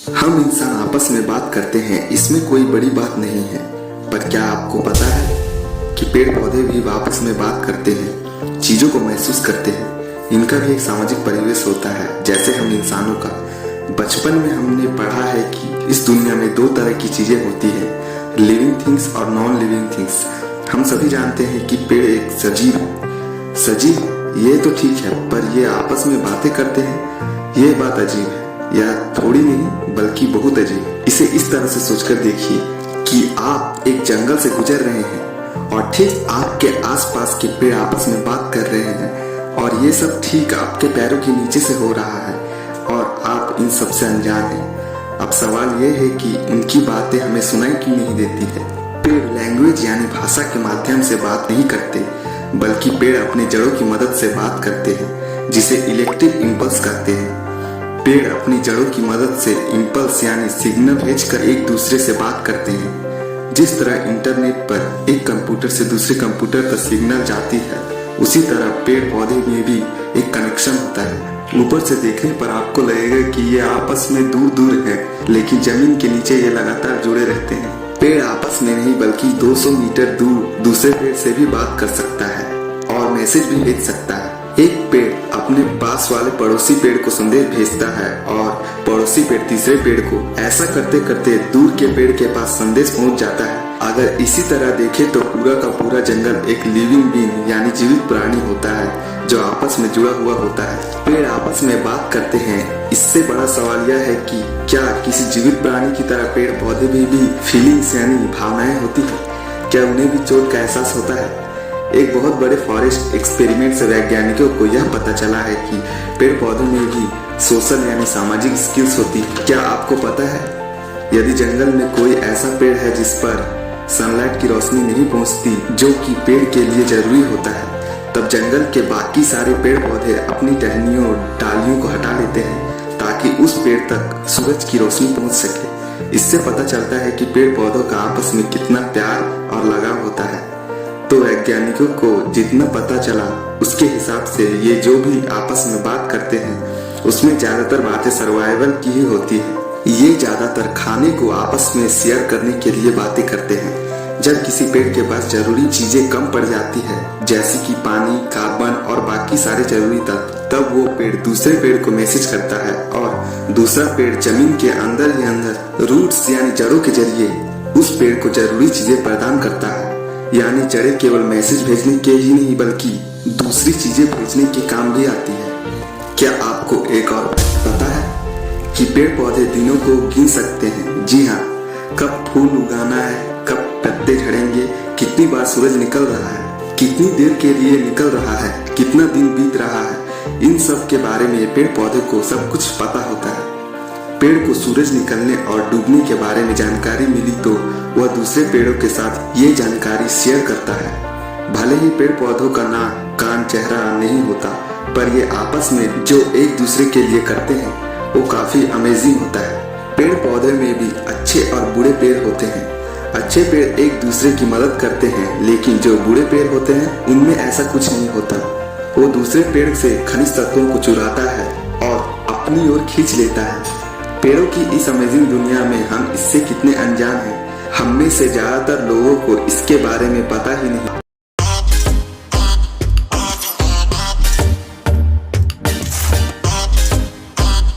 हम इंसान आपस में बात करते हैं, इसमें कोई बड़ी बात नहीं है। पर क्या आपको पता है कि पेड़ पौधे भी आपस में बात करते हैं, चीजों को महसूस करते हैं। इनका भी एक सामाजिक परिवेश होता है, जैसे हम इंसानों का। बचपन में हमने पढ़ा है कि इस दुनिया में दो तरह की चीजें होती है, लिविंग थिंग्स और नॉन लिविंग थिंग्स। हम सभी जानते हैं कि पेड़ एक सजीव है। सजीव ये तो ठीक है, पर ये आपस में बातें करते हैं, ये बात अजीब है। या थोड़ी नहीं बल्कि बहुत अजीब। इसे इस तरह से सोचकर देखिए कि आप एक जंगल से गुजर रहे हैं और ठीक आपके आसपास के पेड़ आपस में बात कर रहे हैं, और ये सब ठीक आपके पैरों के नीचे से हो रहा है और आप इन सब से अनजान हैं। अब सवाल ये है कि उनकी बातें हमें सुनाई क्यों नहीं देती है। पेड़ लैंग्वेज यानी भाषा के माध्यम से बात नहीं करते, बल्कि पेड़ अपने जड़ों की मदद से बात करते हैं, जिसे इलेक्ट्रिक इम्पल्स कहते हैं। पेड़ अपनी जड़ों की मदद से इम्पल्स यानी सिग्नल भेजकर एक दूसरे से बात करते हैं। जिस तरह इंटरनेट पर एक कंप्यूटर से दूसरे कंप्यूटर तक सिग्नल जाती है, उसी तरह पेड़ पौधे में भी एक कनेक्शन होता है। ऊपर से देखने पर आपको लगेगा कि ये आपस में दूर दूर है, लेकिन जमीन के नीचे ये लगातार जुड़े रहते हैं। पेड़ आपस में नहीं बल्कि 200 मीटर दूर दूसरे पेड़ से भी बात कर सकता है और मैसेज भी भेज सकता है। एक पेड़ अपने पास वाले पड़ोसी पेड़ को संदेश भेजता है और पड़ोसी पेड़ तीसरे पेड़ को। ऐसा करते करते दूर के पेड़ के पास संदेश पहुंच जाता है। अगर इसी तरह देखें तो पूरा का पूरा जंगल एक लिविंग बीइंग यानी जीवित प्राणी होता है, जो आपस में जुड़ा हुआ होता है। पेड़ आपस में बात करते हैं। इससे बड़ा सवाल यह है कि क्या किसी जीवित प्राणी की तरह पेड़ पौधे में भी फीलिंग्स यानी भावनाएं होती है? क्या उन्हें भी चोट का एहसास होता है? एक बहुत बड़े फॉरेस्ट एक्सपेरिमेंट से वैज्ञानिकों को यह पता चला है कि पेड़ पौधों में भी सोशल यानी सामाजिक स्किल्स होती है। क्या आपको पता है, यदि जंगल में कोई ऐसा पेड़ है जिस पर सनलाइट की रोशनी नहीं पहुंचती, जो कि पेड़ के लिए जरूरी होता है, तब जंगल के बाकी सारे पेड़ पौधे अपनी टहनियों डालियों को हटा लेते हैं ताकि उस पेड़ तक सूरज की रोशनी पहुंच सके। इससे पता चलता है कि पेड़ पौधों का आपस में कितना प्यार और लगाव होता है। तो वैज्ञानिकों को जितना पता चला, उसके हिसाब से ये जो भी आपस में बात करते हैं, उसमें ज्यादातर बातें सर्वाइवल की ही होती है। ये ज्यादातर खाने को आपस में शेयर करने के लिए बातें करते हैं। जब किसी पेड़ के पास जरूरी चीजें कम पड़ जाती है, जैसे कि पानी, कार्बन और बाकी सारे जरूरी तत्व, तब वो पेड़ दूसरे पेड़ को मैसेज करता है और दूसरा पेड़ जमीन के अंदर ही अंदर रूट्स यानी जड़ों के जरिए उस पेड़ को जरूरी चीजें प्रदान करता है। यानी जड़ें केवल मैसेज भेजने के ही नहीं बल्कि दूसरी चीजें भेजने के काम भी आती है। क्या आपको एक और पता है कि पेड़ पौधे दिनों को गिन सकते हैं? जी हाँ, कब फूल उगाना है, कब पत्ते झड़ेंगे, कितनी बार सूरज निकल रहा है, कितनी देर के लिए निकल रहा है, कितना दिन बीत रहा है। इन सब के बारे में पेड़ पौधे को सब कुछ पता होता है। पेड़ को सूरज निकलने और डूबने के बारे में जानकारी मिली तो वह दूसरे पेड़ों के साथ ये जानकारी शेयर करता है। भले ही पेड़ पौधों का नाक, कान, चेहरा नहीं होता, पर ये आपस में जो एक दूसरे के लिए करते हैं वो काफी अमेजिंग होता है। पेड़ पौधे में भी अच्छे और बुरे पेड़ होते हैं। अच्छे पेड़ एक दूसरे की मदद करते हैं, लेकिन जो बुरे पेड़ होते हैं उनमें ऐसा कुछ नहीं होता। वो दूसरे पेड़ से खनिज तत्वों को चुराता है और अपनी ओर खींच लेता है। पेड़ों की इस अमेजिंग दुनिया में हम इससे कितने अनजान हैं। हम में से ज्यादातर लोगों को इसके बारे में पता ही नहीं